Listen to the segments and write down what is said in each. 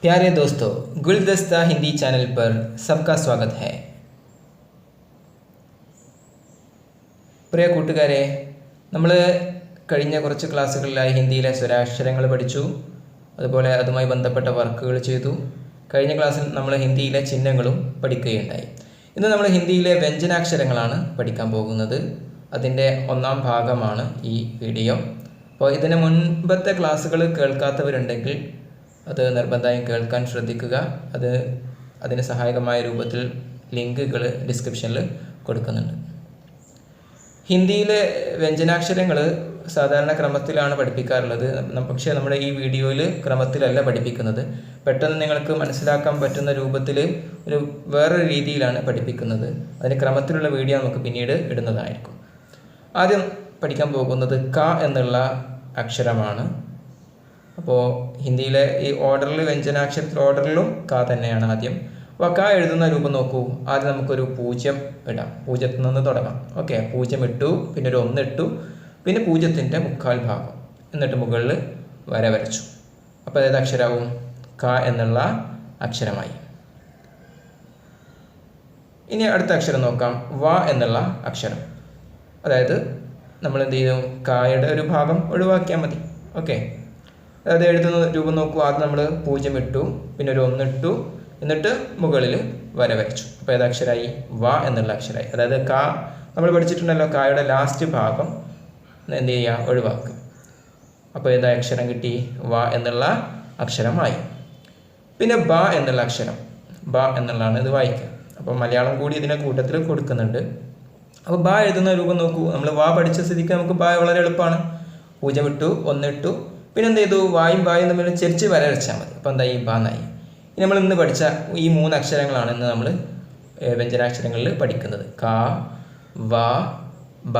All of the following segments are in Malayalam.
प्यारे दोस्तों, गुलदस्ता हिंदी चैनल पर सबका स्वागत है. പ്രിയ കൂട്ടുകാരെ, നമ്മൾ കഴിഞ്ഞ കുറച്ച് ക്ലാസ്സുകളിലായി ഹിന്ദിയിലെ സ്വരാക്ഷരങ്ങൾ പഠിച്ചു. അതുപോലെ അതുമായി ബന്ധപ്പെട്ട വർക്കുകൾ ചെയ്തു. കഴിഞ്ഞ ക്ലാസ്സിൽ നമ്മൾ ഹിന്ദിയിലെ ചിഹ്നങ്ങളും പഠിക്കുകയുണ്ടായി. ഇന്ന് നമ്മൾ ഹിന്ദിയിലെ വ്യഞ്ജനാക്ഷരങ്ങളാണ് പഠിക്കാൻ പോകുന്നത്. അതിൻ്റെ ഒന്നാം ഭാഗമാണ് ഈ വീഡിയോ. അപ്പോൾ ഇതിന് മുൻപത്തെ ക്ലാസ്സുകൾ കേൾക്കാത്തവരുണ്ടെങ്കിൽ അത് നിർബന്ധമായും കേൾക്കാൻ ശ്രദ്ധിക്കുക. അതിന് സഹായകമായ രൂപത്തിൽ ലിങ്കുകൾ ഡിസ്ക്രിപ്ഷനിൽ കൊടുക്കുന്നുണ്ട്. ഹിന്ദിയിലെ വ്യഞ്ജനാക്ഷരങ്ങൾ സാധാരണ ക്രമത്തിലാണ് പഠിപ്പിക്കാറുള്ളത്. പക്ഷേ നമ്മുടെ ഈ വീഡിയോയിൽ ക്രമത്തിലല്ല പഠിപ്പിക്കുന്നത്. പെട്ടെന്ന് നിങ്ങൾക്ക് മനസ്സിലാക്കാൻ പറ്റുന്ന രൂപത്തിൽ വേറൊരു രീതിയിലാണ് പഠിപ്പിക്കുന്നത്. അതിന് ക്രമത്തിലുള്ള വീഡിയോ നമുക്ക് പിന്നീട് ഇടുന്നതായിരിക്കും. ആദ്യം പഠിക്കാൻ പോകുന്നത് ക എന്നുള്ള അക്ഷരമാണ്. അപ്പോൾ ഹിന്ദിയിലെ ഈ ഓർഡറിൽ വ്യഞ്ജനാക്ഷരത്തിൽ ഓർഡറിലും ക തന്നെയാണ് ആദ്യം. അപ്പോൾ ക എഴുതുന്ന രൂപം നോക്കൂ. ആദ്യം നമുക്കൊരു 0 ഇടാം. 0 നിന്ന് തുടങ്ങാം. ഓക്കെ, 0 ഇട്ടു, പിന്നെ ഒരു 1 ഇട്ടു, പിന്നെ 0-ൻ്റെ മുക്കാൽ ഭാഗം, എന്നിട്ട് മുകളിൽ വര വരച്ചു. അപ്പോൾ ഏത് അക്ഷരമാവും? ക എന്നുള്ള അക്ഷരമായി. ഇനി അടുത്ത അക്ഷരം നോക്കാം, വ എന്നുള്ള അക്ഷരം. അതായത് നമ്മൾ എന്ത് ചെയ്യും? കായുടെ ഒരു ഭാഗം ഒഴിവാക്കിയാൽ മതി. ഓക്കെ, അത് എഴുതുന്ന രൂപം നോക്കൂ. ആദ്യം നമ്മൾ 0 ഇട്ടു, പിന്നെ ഒരു 1 ഇട്ടു, എന്നിട്ട് മുകളിൽ വര വരച്ചു. അപ്പോൾ ഏത് അക്ഷരമായി? വ എന്നുള്ള അക്ഷരമായി. അതായത് ക നമ്മൾ പഠിച്ചിട്ടുണ്ടല്ലോ, കായുടെ ലാസ്റ്റ് ഭാഗം എന്ത് ചെയ്യുക? ഒഴിവാക്കുക. അപ്പോൾ ഏത് അക്ഷരം കിട്ടി? വ എന്നുള്ള അക്ഷരമായി. പിന്നെ ബ എന്നുള്ള അക്ഷരം. ബ എന്നുള്ളതാണ് ഇത് വായിക്കുക. അപ്പോൾ മലയാളം കൂടി ഇതിനെ കൂട്ടത്തിൽ കൊടുക്കുന്നുണ്ട്. അപ്പോൾ ബ എഴുതുന്ന രൂപം നോക്കൂ. നമ്മൾ വ പഠിച്ച സ്ഥിതിക്ക് നമുക്ക് ബ വളരെ എളുപ്പമാണ്. 0 ഇട്ടു, 1 ഇട്ടു, പിന്നെ എന്ത് ചെയ്തു? വായും ബായും തമ്മിൽ ചെരിച്ച് വര വരച്ചാൽ മതി. അപ്പോൾ എന്തായി? ബ എന്നായി. ഇനി നമ്മൾ ഇന്ന് പഠിച്ച ഈ 3 അക്ഷരങ്ങളാണ് ഇന്ന് നമ്മൾ വ്യഞ്ജനാക്ഷരങ്ങളിൽ പഠിക്കുന്നത്. ക, വ, ബ.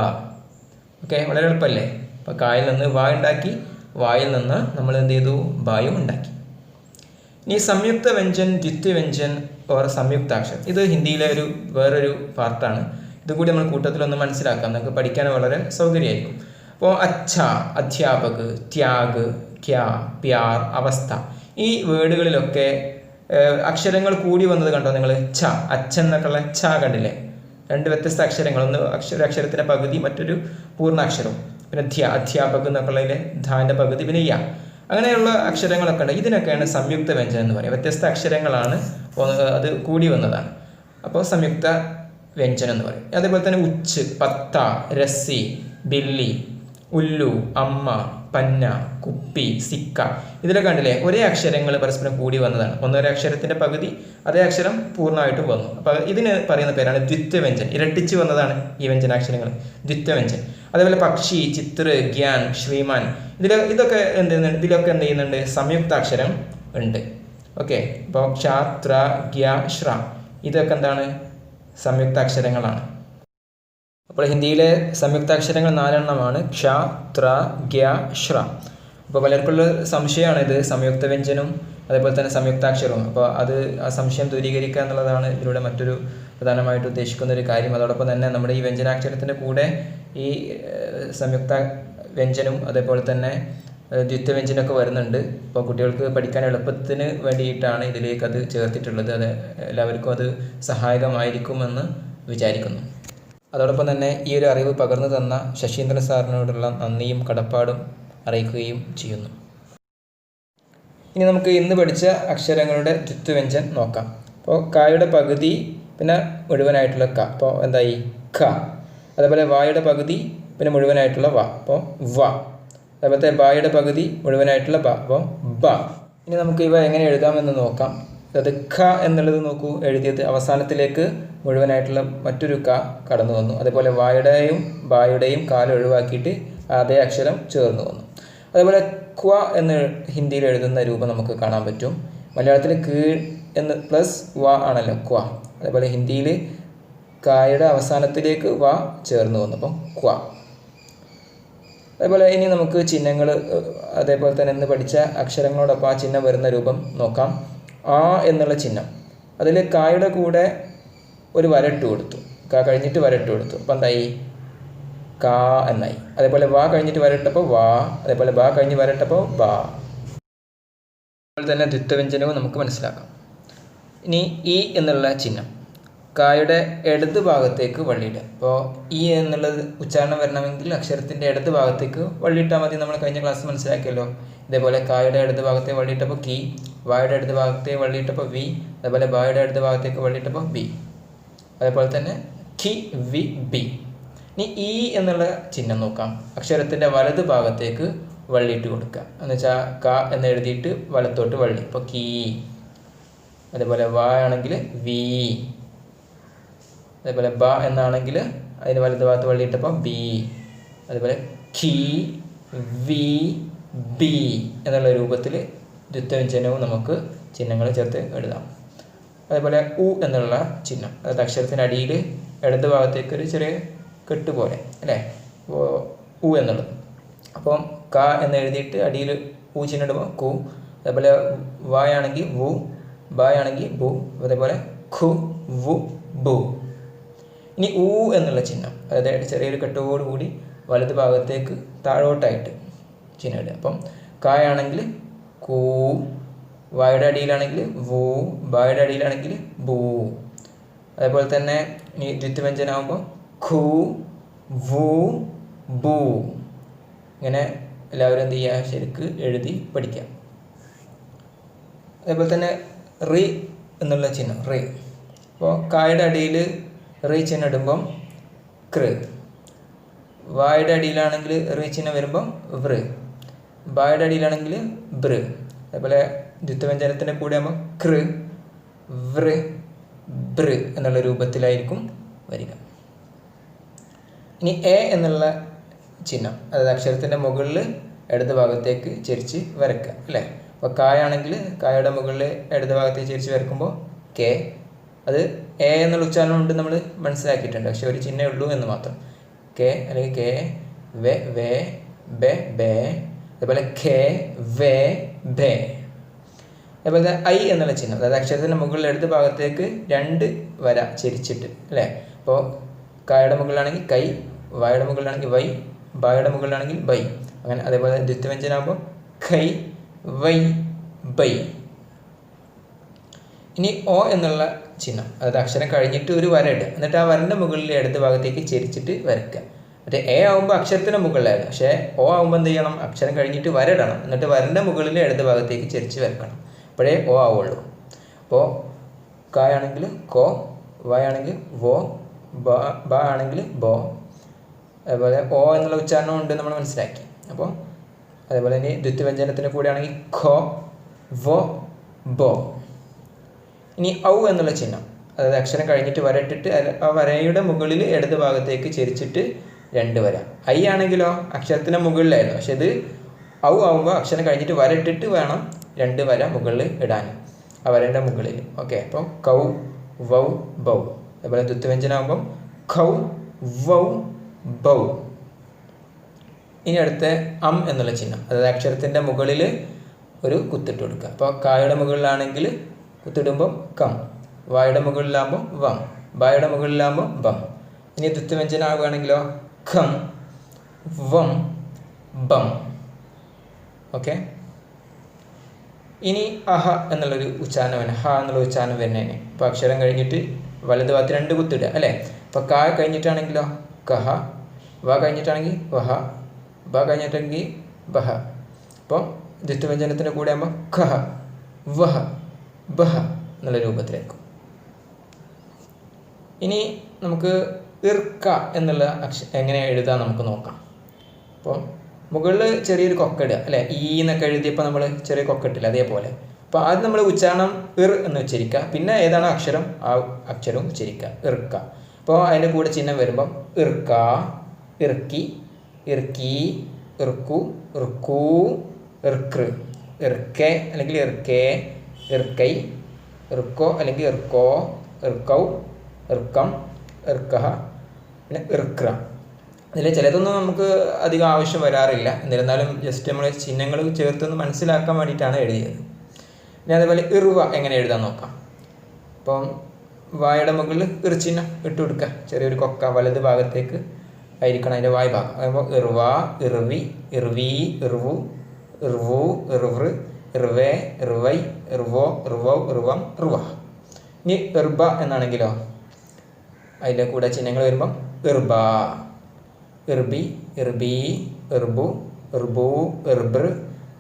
ഓക്കെ, വളരെ എളുപ്പമല്ലേ? അപ്പോൾ കായിൽ നിന്ന് വ ഉണ്ടാക്കി, വായിൽ നിന്ന് നമ്മൾ എന്ത് ചെയ്തു? ബായും ഉണ്ടാക്കി. ഇനി സംയുക്ത വ്യഞ്ജൻ, ദ്വിത്വവ്യഞ്ജൻ ഓർ സംയുക്താക്ഷരം. ഇത് ഹിന്ദിയിലെ വേറൊരു പാർട്ടാണ്. ഇതുകൂടി നമ്മൾ കൂട്ടത്തിലൊന്ന് മനസ്സിലാക്കാം. നമുക്ക് പഠിക്കാൻ വളരെ സൗകര്യമായിരിക്കും. അപ്പോൾ അച്ഛ, അധ്യാപക്, ത്യാഗ്, ക്യാ, പ്യാർ, അവസ്ഥ, ഈ വേർഡുകളിലൊക്കെ അക്ഷരങ്ങൾ കൂടി വന്നത് കണ്ടോ നിങ്ങൾ? ഛ, അച്ഛൻ എന്നൊക്കെയുള്ള ഛ കണ്ടില്ലേ? 2 വ്യത്യസ്ത അക്ഷരങ്ങൾ. ഒന്ന് അക്ഷരത്തിൻ്റെ പകുതി, മറ്റൊരു പൂർണ്ണാക്ഷരവും. പിന്നെ അധ്യാപക് എന്നൊക്കെയുള്ളതിലെ ധാൻ്റെ പകുതി, പിന്നെ യ, അങ്ങനെയുള്ള അക്ഷരങ്ങളൊക്കെ ഉണ്ട്. ഇതിനൊക്കെയാണ് സംയുക്ത വ്യഞ്ജനം എന്ന് പറയുക. വ്യത്യസ്ത അക്ഷരങ്ങളാണ്, അത് കൂടി വന്നതാണ്. അപ്പോൾ സംയുക്ത വ്യഞ്ജനം എന്ന് പറയും. അതേപോലെ തന്നെ ഉച്ച്, പത്ത, രസി, ബില്ലി, ഉല്ലു, അമ്മ, പന്ന, കുപ്പി, സിക്ക, ഇതിലൊക്കെ കണ്ടില്ലേ? ഒരേ അക്ഷരങ്ങൾ പരസ്പരം കൂടി വന്നതാണ്. ഒന്നൊരു അക്ഷരത്തിൻ്റെ പകുതി, അതേ അക്ഷരം പൂർണ്ണമായിട്ടും വന്നു. അപ്പോൾ ഇതിന് പറയുന്ന പേരാണ് ദ്വിത്വവ്യഞ്ജൻ. ഇരട്ടിച്ച് വന്നതാണ് ഈ വ്യഞ്ജനാക്ഷരങ്ങൾ, ദ്വിത്വവ്യഞ്ജൻ. അതേപോലെ പക്ഷി, ചിത്ര, ഗ്യാൻ, ശ്രീമാൻ, ഇതിലൊക്കെ ഇതിലൊക്കെ എന്ത് ചെയ്യുന്നുണ്ട്? സംയുക്താക്ഷരം ഉണ്ട്. ഓക്കെ, അപ്പോൾ ക്ഷ, ത്ര, ഗ്യ, ശ്ര, ഇതൊക്കെ എന്താണ്? സംയുക്താക്ഷരങ്ങളാണ്. അപ്പോൾ ഹിന്ദിയിലെ സംയുക്താക്ഷരങ്ങൾ 4 എണ്ണമാണ്. ക്ഷ, ത്ര, ഗ്യ, ശ്ര. അപ്പോൾ പലർക്കുള്ള സംശയമാണ് ഇത് സംയുക്ത വ്യഞ്ജനും അതേപോലെ തന്നെ സംയുക്താക്ഷരവും. അപ്പോൾ ആ സംശയം ദൂരീകരിക്കുക എന്നുള്ളതാണ് ഇതിലൂടെ മറ്റൊരു പ്രധാനമായിട്ട് ഉദ്ദേശിക്കുന്ന ഒരു കാര്യം. അതോടൊപ്പം തന്നെ നമ്മുടെ ഈ വ്യഞ്ജനാക്ഷരത്തിൻ്റെ കൂടെ ഈ സംയുക്ത വ്യഞ്ജനും അതേപോലെ തന്നെ ദ്വിത്വവ്യഞ്ജനമൊക്കെ വരുന്നുണ്ട്. അപ്പോൾ കുട്ടികൾക്ക് പഠിക്കാൻ എളുപ്പത്തിന് വേണ്ടിയിട്ടാണ് ഇതിലേക്ക് അത് ചേർത്തിട്ടുള്ളത്. അത് എല്ലാവർക്കും അത് സഹായകമായിരിക്കുമെന്ന് വിചാരിക്കുന്നു. അതോടൊപ്പം തന്നെ ഈ ഒരു അറിവ് പകർന്നു തന്ന ശശീന്ദ്രൻ സാറിനോടുള്ള നന്ദിയും കടപ്പാടും അറിയിക്കുകയും ചെയ്യുന്നു. ഇനി നമുക്ക് ഇന്ന് പഠിച്ച അക്ഷരങ്ങളുടെ ദ്വിത്വവ്യഞ്ജൻ നോക്കാം. അപ്പോൾ കായുടെ പകുതി, പിന്നെ മുഴുവനായിട്ടുള്ള ക, അപ്പോൾ എന്തായി? ഖ. അതേപോലെ വായുടെ പകുതി, പിന്നെ മുഴുവനായിട്ടുള്ള വ, അപ്പോൾ വ. അതേപോലത്തെ ബായുടെ പകുതി, മുഴുവനായിട്ടുള്ള ബ, അപ്പോൾ ബ. ഇനി നമുക്ക് ഇവ എങ്ങനെ എഴുതാമെന്ന് നോക്കാം. അത് ഖ എന്നുള്ളത് നോക്കൂ, എഴുതിയത് അവസാനത്തിലേക്ക് മുഴുവനായിട്ടുള്ള മറ്റൊരു ക കടന്നു വന്നു. അതേപോലെ വായുടെയും ബായുടെയും കാലം ഒഴിവാക്കിയിട്ട് അതേ അക്ഷരം ചേർന്ന് വന്നു. അതേപോലെ ക്വ എന്ന് ഹിന്ദിയിൽ എഴുതുന്ന രൂപം നമുക്ക് കാണാൻ പറ്റും. മലയാളത്തിൽ കീഴ് എന്ന് പ്ലസ് വ ആണല്ലോ ക്വ. അതേപോലെ ഹിന്ദിയിൽ കായുടെ അവസാനത്തിലേക്ക് വ ചേർന്ന് വന്നു, അപ്പം ക്വ. അതേപോലെ ഇനി നമുക്ക് ചിഹ്നങ്ങൾ, അതേപോലെ തന്നെ ഇന്ന് പഠിച്ച അക്ഷരങ്ങളോടൊപ്പം ആ ചിഹ്നം വരുന്ന രൂപം നോക്കാം. ആ എന്നുള്ള ചിഹ്നം, അതിൽ കായുടെ കൂടെ ഒരു വരട്ട് കൊടുത്തു. ക കഴിഞ്ഞിട്ട് വരട്ട് കൊടുത്തു, അപ്പം എന്തായി? കാ എന്നായി. അതേപോലെ വാ കഴിഞ്ഞിട്ട് വരട്ടപ്പോൾ വാ, അതേപോലെ ബാ കഴിഞ്ഞ് വരട്ടപ്പോൾ ബാ. അതുപോലെ തന്നെ ദ്വിത്വവ്യഞ്ജനവും നമുക്ക് മനസ്സിലാക്കാം. ഇനി ഇ എന്നുള്ള ചിഹ്നം കായുടെ ഇടത് ഭാഗത്തേക്ക് വള്ളിയിടുക. അപ്പോൾ ഇ എന്നുള്ളത് ഉച്ചാരണം വരണമെങ്കിൽ അക്ഷരത്തിൻ്റെ ഇടത് ഭാഗത്തേക്ക് വള്ളിയിട്ടാൽ മതി. നമ്മൾ കഴിഞ്ഞ ക്ലാസ് മനസ്സിലാക്കിയല്ലോ. ഇതേപോലെ കായുടെ ഇടത് ഭാഗത്തെ വള്ളിയിട്ടപ്പോൾ കി, വായുടെ ഇടത് ഭാഗത്തെ വള്ളിയിട്ടപ്പോൾ വി, അതേപോലെ ബായുടെ ഇടത് ഭാഗത്തേക്ക് വള്ളിയിട്ടപ്പോൾ ബി. അതേപോലെ തന്നെ കി, വി, ബി. ഇനി ഇ എന്നുള്ള ചിഹ്നം നോക്കാം. അക്ഷരത്തിൻ്റെ വലത് ഭാഗത്തേക്ക് വള്ളിയിട്ട് കൊടുക്കുക. എന്ന് വെച്ചാൽ ക എന്ന് എഴുതിയിട്ട് വലത്തോട്ട് വള്ളി. അപ്പോൾ കീ. അതേപോലെ വ ആണെങ്കിൽ വി. അതേപോലെ ബ എന്നാണെങ്കിൽ അതിന് വലത് ഭാഗത്ത് വള്ളിയിട്ടപ്പോൾ ബി. അതേപോലെ ഖി, വി, ബി എന്നുള്ള രൂപത്തിൽ ദ്വിത്വവ്യഞ്ജനവും നമുക്ക് ചിഹ്നങ്ങൾ ചേർത്ത് എഴുതാം. അതേപോലെ ഉ എന്നുള്ള ചിഹ്നം, അതായത് അക്ഷരത്തിൻ്റെ അടിയിൽ ഇടത് ഭാഗത്തേക്ക് ഒരു ചെറിയ കെട്ട് പോലെ അല്ലേ, ഉ എന്നുള്ളത്. അപ്പം ക എന്ന് എഴുതിയിട്ട് അടിയിൽ ഊ ചിഹ്നം ഇടുമ്പോൾ കു. അതേപോലെ വായാണെങ്കിൽ വു, ബായാണെങ്കിൽ ബു. അതേപോലെ ഖു, വു, ബു. ഇനി ഊ എന്നുള്ള ചിഹ്നം, അതായത് ചെറിയൊരു കെട്ടോടുകൂടി വലത് ഭാഗത്തേക്ക് താഴോട്ടായിട്ട് ചിഹ്നം ഇടുക. അപ്പം കായാണെങ്കിൽ കൂ, വായുടെ അടിയിലാണെങ്കിൽ വു, ബായുടെ അടിയിലാണെങ്കിൽ ബു. അതേപോലെ തന്നെ ഇനി ദ്വിത്വവ്യഞ്ജനാകുമ്പോൾ ഖു, വു, ബു. ഇങ്ങനെ എല്ലാവരും എന്ത് ചെയ്യുക, ശരിക്ക് എഴുതി പഠിക്കുക. അതേപോലെ തന്നെ റി എന്നുള്ള ചിഹ്നം, റി. അപ്പോൾ കായുടെ അടിയിൽ റി ചിഹ്നം ഇടുമ്പം കൃ, വായുടെ അടിയിലാണെങ്കിൽ റി ചിഹ്നം വരുമ്പം വൃ, ബായുടെ അടിയിലാണെങ്കിൽ ബൃ. അതേപോലെ ദ്വിത്വവ്യഞ്ജനത്തിൻ്റെ കൂടെ ആകുമ്പോൾ കൃ, വൃ, ബൃ എന്നുള്ള രൂപത്തിലായിരിക്കും വരിക. ഇനി എ എന്നുള്ള ചിഹ്നം, അതായത് അക്ഷരത്തിൻ്റെ മുകളിൽ ഇടത് ഭാഗത്തേക്ക് ചെരിച്ച് വരയ്ക്കുക അല്ലേ. അപ്പോൾ കായാണെങ്കിൽ കായുടെ മുകളിൽ ഇടത് ഭാഗത്തേക്ക് ചെരിച്ച് വരയ്ക്കുമ്പോൾ കെ. അത് എ എന്നുള്ള ഉച്ചാരണം കൊണ്ട് നമ്മൾ മനസ്സിലാക്കിയിട്ടുണ്ട്, പക്ഷെ ഒരു ചിഹ്നമേ ഉള്ളൂ എന്ന് മാത്രം. കെ അല്ലെങ്കിൽ കെ, വെ, വേ, ബെ, ബേ. അതേപോലെ ഖെ, വേ, ബേ. അതേപോലെ ഐ എന്നുള്ള ചിഹ്നം, അതായത് അക്ഷരത്തിൻ്റെ മുകളിൽ ഇടത് ഭാഗത്തേക്ക് 2 വര ചെരിച്ചിട്ട് അല്ലേ. അപ്പോൾ കായുടെ മുകളിലാണെങ്കിൽ കൈ, വായുടെ മുകളിലാണെങ്കിൽ വൈ, ബായുടെ മുകളിലാണെങ്കിൽ ബൈ. അങ്ങനെ അതേപോലെ ദ്വിത്വവ്യഞ്ജനാകുമ്പോൾ ഖൈ, വൈ, ബൈ. ഇനി ഒ എന്നുള്ള ചിഹ്നം, അതായത് അക്ഷരം കഴിഞ്ഞിട്ട് ഒരു വര ഇടുക, എന്നിട്ട് ആ വരൻ്റെ മുകളിൽ ഇടത് ഭാഗത്തേക്ക് ചെരിച്ചിട്ട് വരയ്ക്കുക. മറ്റേ എ ആകുമ്പോൾ അക്ഷരത്തിൻ്റെ മുകളിലായിരുന്നു, പക്ഷേ ഒ ആകുമ്പോൾ എന്ത് ചെയ്യണം, അക്ഷരം കഴിഞ്ഞിട്ട് വര ഇടണം, എന്നിട്ട് വരൻ്റെ മുകളിൽ ഇടത് ഭാഗത്തേക്ക് ചെരിച്ച് വരക്കണം. അപ്പോഴേ ഒ ആവുള്ളൂ. അപ്പോൾ കായാണെങ്കിൽ കോ, വായാണെങ്കിൽ വോ, ബ ആണെങ്കിൽ ബോ. അതേപോലെ ഓ എന്നുള്ള ഉച്ചാരണം ഉണ്ട് നമ്മൾ മനസ്സിലാക്കി. അപ്പോൾ അതേപോലെ ഇനി ദ്വിത്വവ്യഞ്ജനത്തിൻ്റെ കൂടെ ആണെങ്കിൽ ഖോ, വോ, ബോ. ഇനി ഔ എന്നുള്ള ചിഹ്നം, അതായത് അക്ഷരം കഴിഞ്ഞിട്ട് വര ഇട്ടിട്ട് ആ വരയുടെ മുകളിൽ ഇടത് ഭാഗത്തേക്ക് ചെരിച്ചിട്ട് 2 വര. ഐ ആണെങ്കിലോ അക്ഷരത്തിൻ്റെ മുകളിലായിരുന്നു, പക്ഷെ ഇത് ഔ ആവുമ്പോൾ അക്ഷരം കഴിഞ്ഞിട്ട് വര ഇട്ടിട്ട് വേണം 2 വര മുകളിൽ ഇടാൻ, ആ വരേൻ്റെ മുകളിൽ. ഓക്കെ. അപ്പോൾ കൗ, വൗ, ബൗ. അതേപോലെ ദ്വിത്വവ്യഞ്ജനാകുമ്പം ഖൗ, വൗ, ബൗ. ഇനി അടുത്ത എന്നുള്ള ചിഹ്നം, അതായത് അക്ഷരത്തിൻ്റെ മുകളിൽ ഒരു കുത്തിട്ട് കൊടുക്കുക. അപ്പോൾ കായുടെ മുകളിലാണെങ്കിൽ കുത്തിടുമ്പോൾ കം, വായുടെ മുകളിലാകുമ്പോൾ വം, ബായുടെ മുകളിലാകുമ്പോൾ ബം. ഇനി ദ്വിത്വവ്യഞ്ജനാകുകയാണെങ്കിലോ ഖം, വം, ബം. ഓക്കെ. ഇനി അഹ എന്നുള്ളൊരു ഉച്ചാരണം വേണം, ഹ എന്നുള്ള ഉച്ചാരണം വരുന്നതിന്. അപ്പോൾ അക്ഷരം കഴിഞ്ഞിട്ട് വലത് ഭാഗത്ത് 2 കുത്തിടുക അല്ലേ. അപ്പോൾ കാ കഴിഞ്ഞിട്ടാണെങ്കിലോ കഹ, വ കഴിഞ്ഞിട്ടാണെങ്കിൽ വഹ, ബ കഴിഞ്ഞിട്ടെങ്കിൽ ബഹ. അപ്പോൾ ദ്വിത്വവ്യഞ്ജനത്തിൻ്റെ കൂടെ ആകുമ്പോൾ ഖഹ, വഹ, ബഹ എന്നുള്ള രൂപത്തിലായിരിക്കും. ഇനി നമുക്ക് ഇർക്ക എന്നുള്ള എങ്ങനെ എഴുതാൻ നമുക്ക് നോക്കാം. അപ്പോൾ മുകളിൽ ചെറിയൊരു കൊക്കിടുക അല്ലേ, ഈ എന്നൊക്കെ എഴുതിയപ്പോൾ നമ്മൾ ചെറിയ കൊക്കിട്ടില്ല, അതേപോലെ. അപ്പോൾ ആദ്യം നമ്മൾ ഉച്ചാരണം എന്ന് ഉച്ചരിക്കുക, പിന്നെ ഏതാണോ അക്ഷരം ആ അക്ഷരവും ഉച്ചരിക്കുക, ഇർക്ക. അപ്പോൾ അതിൻ്റെ കൂടെ ചിഹ്നം വരുമ്പം ഇർക്ക, ഇർക്കി, ഇർക്കി, ഇർക്കു, ഇർക്കൂ, ഇർക്കൃ, ഇർക്കെ അല്ലെങ്കിൽ ഇർക്കേ, ഇർക്കൈ, ഇർക്കോ അല്ലെങ്കിൽ ഇർക്കോ, ഇർക്കൗ, ഇർക്കം, ഇർക്കഹ, പിന്നെ ഇർക്ര. ഇതിൽ ചിലതൊന്നും നമുക്ക് അധികം ആവശ്യം വരാറില്ല, എന്നിരുന്നാലും ജസ്റ്റ് നമ്മൾ ചിഹ്നങ്ങൾ ചേർത്തൊന്ന് മനസ്സിലാക്കാൻ വേണ്ടിയിട്ടാണ് എഴുതിയത്. ഇനി അതേപോലെ ഇറുവ എങ്ങനെ എഴുതാൻ നോക്കാം. അപ്പം വായുടെ മുകളിൽ ഇറുചിഹ്നം ഇട്ട് കൊടുക്കുക, ചെറിയൊരു കൊക്ക വലത് ഭാഗത്തേക്ക് ആയിരിക്കണം അതിൻ്റെ വായ് ഭാഗം. അതുമ്പോൾ ഇറുവ, ഇറുവി, ഇറുവി, ഇറുവു, ഇറുവു, ഇറുവൃ, ഋവേ ഋവൈ ഋവോ ഋവൗ ഋവം ഋവ. ഇനി ഇർബ എന്നാണെങ്കിലോ അതിൻ്റെ കൂടെ ചിഹ്നങ്ങൾ വരുമ്പം ഇർബ, ഇർബി, ഇർബി, ഇർബു, ഇർബു, ഇർബർ,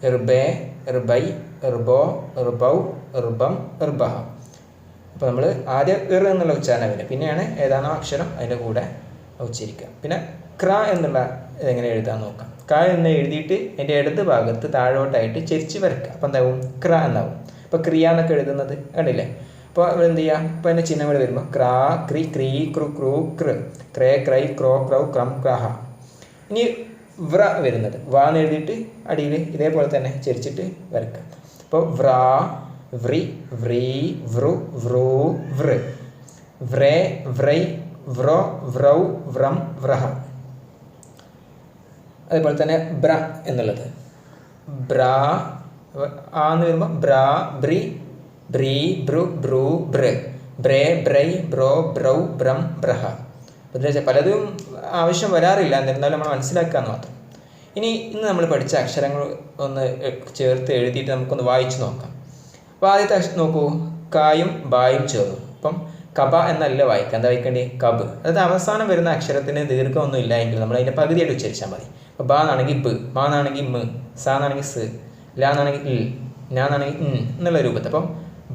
ഇർബേ, ഇർബൈ, ഇർബോ, ഇർബൗ, ഇർബം, ഇർബഹ. അപ്പോൾ നമ്മൾ ആദ്യം ഇർ എന്നുള്ള ഉച്ചാരണം വരും, പിന്നെയാണ് ഏതാണോ അക്ഷരം അതിൻ്റെ കൂടെ ഉച്ചരിക്കുക. പിന്നെ ക്ര എന്നുള്ള ഇതെങ്ങനെ എഴുതാൻ നോക്കാം. ക എന്ന് എഴുതിയിട്ട് എൻ്റെ ഇടത് ഭാഗത്ത് താഴോട്ടായിട്ട് ചെരിച്ച് വരക്കുക. അപ്പോൾ എന്താവും? ക്ര എന്നാവും. അപ്പോൾ ക്രിയ എന്നൊക്കെ എഴുതുന്നത് കണ്ടില്ലേ? അപ്പോൾ എന്ത് ചെയ്യുക? അപ്പോൾ അതിൻ്റെ ചിഹ്നങ്ങൾ വരുമ്പോൾ ക്രാ, ക്രി, ക്രീ, ക്രു, ക്രൂ, കൃ, ക്രേ, ക്രൈ, ക്രോ, ക്രൗ, ക്രം, ക്രഹ. ഇനി വ്ര വരുന്നത് വാ എന്ന് എഴുതിയിട്ട് അടിയിൽ ഇതേപോലെ തന്നെ ചെരിച്ചിട്ട് വരക്കുക. അപ്പോൾ വ്രാ, വ്രി, വ്രീ, വൃ, വൃ, വൃ, വ്രേ, വ്രൈ, വ്രോ, വ്രൗ, വ്രം, വ്രഹ. അതേപോലെ തന്നെ ബ്ര എന്നുള്ളത് ബ്രാ ആന്ന് വരുമ്പോൾ ബ്രാ, ബ്രി, ബ്രീ, ബ്രു, ബ്രൂ, ബ്ര, ബ്രേ, ബ്രൈ, ബ്രോ, ബ്രൗ, ബ്രം, ബ്രഹ. പലതും ആവശ്യം വരാറില്ല, എന്നിരുന്നാലും നമ്മൾ മനസ്സിലാക്കാമെന്ന് മാത്രം. ഇനി ഇന്ന് നമ്മൾ പഠിച്ച അക്ഷരങ്ങൾ ഒന്ന് ചേർത്ത് എഴുതിയിട്ട് നമുക്കൊന്ന് വായിച്ചു നോക്കാം. അപ്പോൾ ആദ്യത്തെ അക്ഷരം നോക്കൂ, കായും ബായും ചേർന്നു. അപ്പം കബ എന്നല്ല വായിക്കുക, എന്താ വായിക്കേണ്ടത്? കബ്. അതായത് അവസാനം വരുന്ന അക്ഷരത്തിന് ദീർഘമൊന്നും ഇല്ല എങ്കിൽ നമ്മൾ അതിൻ്റെ പകുതിയായിട്ട് ഉച്ചരിച്ചാൽ മതി. അപ്പോൾ ബ എന്നാണെങ്കിൽ ബ്, മ എന്നാണെങ്കിൽ മ്, സ എന്നാണെങ്കിൽ സ്, ല എന്നാണെങ്കിൽ ഇൽ, ന എന്നാണെങ്കിൽ എന്നുള്ള രൂപത്തിൽ. അപ്പം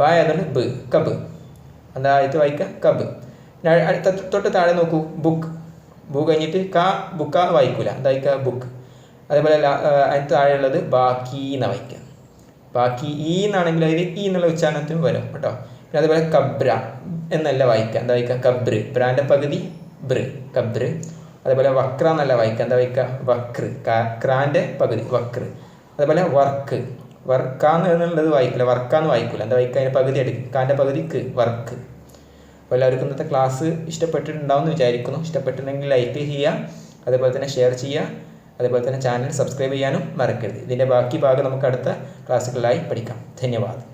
ബ ആയതുകൊണ്ട് ബ്, കബ്. എന്താ ആദ്യത്തെ വായിക്കുക? കബ്. തൊട്ട് താഴെ നോക്കൂ, ബുക്ക്. ബു കഴിഞ്ഞിട്ട് ക, ബുക്ക വായിക്കൂല, എന്താ വായിക്കുക? ബുക്ക്. അതേപോലെ അതിന് താഴെയുള്ളത് ബാക്കി എന്നാണ് വായിക്കുക. ബാക്കി ഈ എന്നാണെങ്കിൽ അതിൽ ഈ എന്നുള്ള ഉച്ചാരണത്തിനും വരും കേട്ടോ. പിന്നെ അതേപോലെ കബ്ര എന്നല്ല വായിക്കുക, എന്താ വായിക്കുക? കബ്ര്. ബ്രാൻ്റെ പകുതി ബ്ര്, കബ്ര്. അതേപോലെ വക്ര എന്നല്ല വായിക്കുക, എന്താ വായിക്കുക? വക്ര്. ക്രാൻ്റെ പകുതി വക്ര്. അതേപോലെ വർക്ക്. വർക്കാന്ന് എന്നുള്ളത് വായിക്കില്ല, വർക്കാന്ന് വായിക്കില്ല, എന്താ വായിക്കുക? അതിൻ്റെ പകുതി എടുക്കും, കാൻ്റെ പകുതി ക്ക്, വർക്ക്. അപ്പോൾ എല്ലാവർക്കും ഇന്നത്തെ ക്ലാസ് ഇഷ്ടപ്പെട്ടിട്ടുണ്ടാവും എന്ന് വിചാരിക്കുന്നു. ഇഷ്ടപ്പെട്ടിട്ടുണ്ടെങ്കിൽ ലൈക്ക് ചെയ്യുക, അതേപോലെ തന്നെ ഷെയർ ചെയ്യുക, അതേപോലെ തന്നെ ചാനൽ സബ്സ്ക്രൈബ് ചെയ്യാനും മറക്കരുത്. ഇതിൻ്റെ ബാക്കി ഭാഗം നമുക്ക് അടുത്ത ക്ലാസ്സുകളിലായി പഠിക്കാം. ധന്യവാദം.